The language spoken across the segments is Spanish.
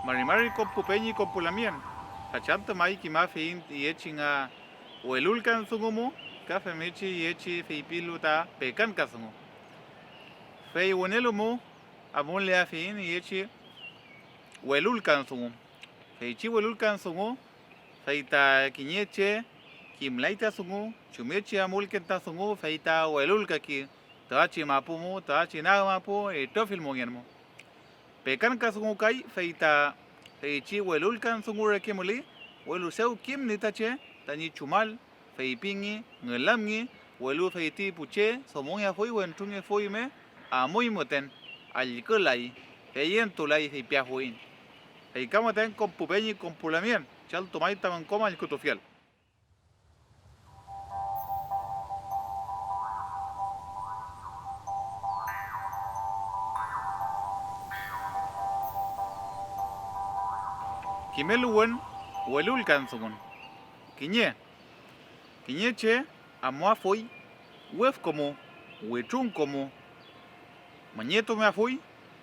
Marimari compupeñi compulamian. Hachanta mai kima fein yechinga welulkan sungumu ka femichi yechi feipiluta pekan kasungu. Fei wonelumu amun lea fein yechi welulkan sungu. Feichi welulkan sungu feita kinyeche kimlaita sungu chumechi amulkenta sungu feita welulka ki tachi mapumu tachi nagamapu etofil monyanmu. Pekan kasungu kai feita feichi welulkan sungu rekemuli welu seu kim nitache tani chumal feipingi ngelamngi welu feiti puche somonya foi wentunge foi me amui moten alkolai feyen tulai feipia foin feikamaten compupeñi compulamien chal tomai taman coma el cutofial. Kimeluwen welulkan sungun kinye che amua foi wef como wechun como mañeto me fui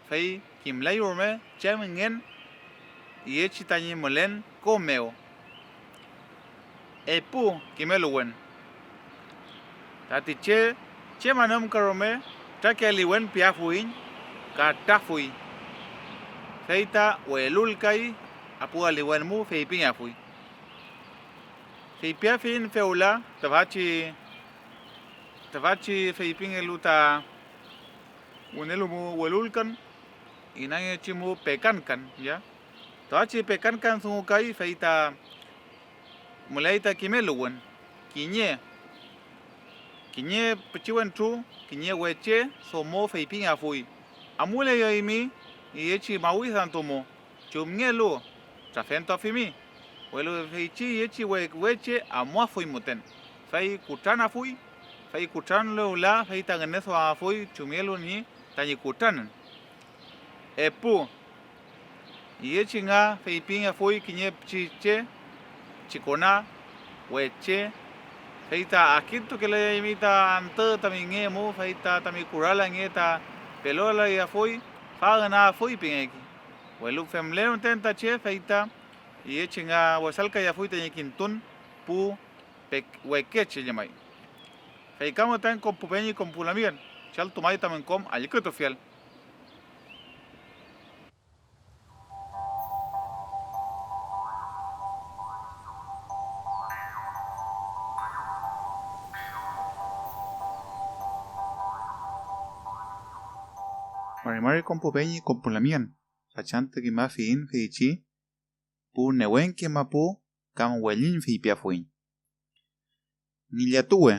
fei kimlai orme chamengen yechi tani molen comeo epu kimeluwen tati che manam karome takeliwen pia fuin ka tafui feita welulkai apu aliwen mu fei pinga fui fei pia fin feula tavachi fei pinga luta unelumu welulkan inange chimu pekankan ya tavachi pekankan sungukai feita mulaita kimeluwen kinye pichiwen tru kinye weche somo fei pinga fui amule yoimi yechi maui santomo chumngelu trafento afimi welu feichi yechi weche amua fui muten fei kutana fui fei kutan leula fei tangeneso a fui chumielu ni tani kutan epu yechi nga fei pinga fui kinye chiche chikona weche feita akitu que le imita ante taminge mu feita tamikurala ngeta pelola ya fui fagana fui pingeki welu femleo tenta che feita yechinga wasalka ya fui teñikintun pu wekeche llamai feikamo tan compupeñi compulamien chal tomai tamen com alikuto fiel. Marimari compupeñi compulamian sachante que ma fin feichi pu newen que mapu kam welin fi pia fuin niliatue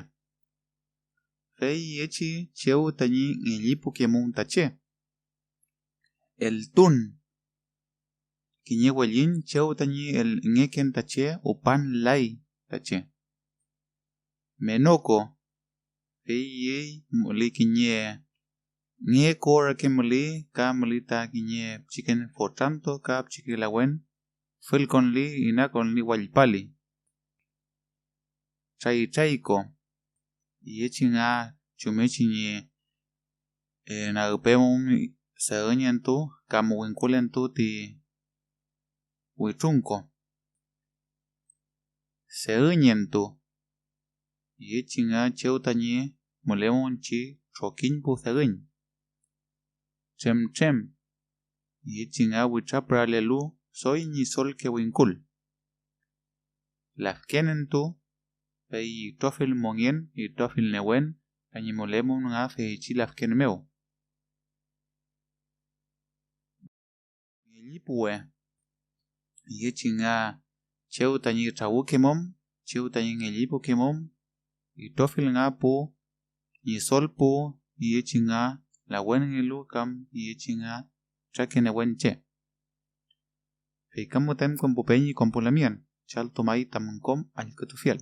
fei yechi cheu tani ngilipu que mun tache el tun kinye welin cheu tani el ngeken tache upan lai tache menoko fei ye muli kinye Nye kora ke muli ka mulita kinye chicken for tanto ka chiquilawen fil con li ina con li walpali chaiko yechinga chumechi nye na upemum saunyantu kamu winkulentu ti wichunko saunyantu yechinga cheutanye mulemon chi chokin pu saun Chem yichinga wichapra lelu soy ni sol que winkul lafkenen tu pei tofil mongen y tofil newen ani molemo nga fe chi lafken meu yipue yichinga cheu tani chawukemom cheu tani ngelipu kemom y tofil nga pu ni sol pu yichinga la wen ngelu kam yichinga chakene wenche feikamo tem compupeñi compulamian chal tomai tamunkom al kutufiel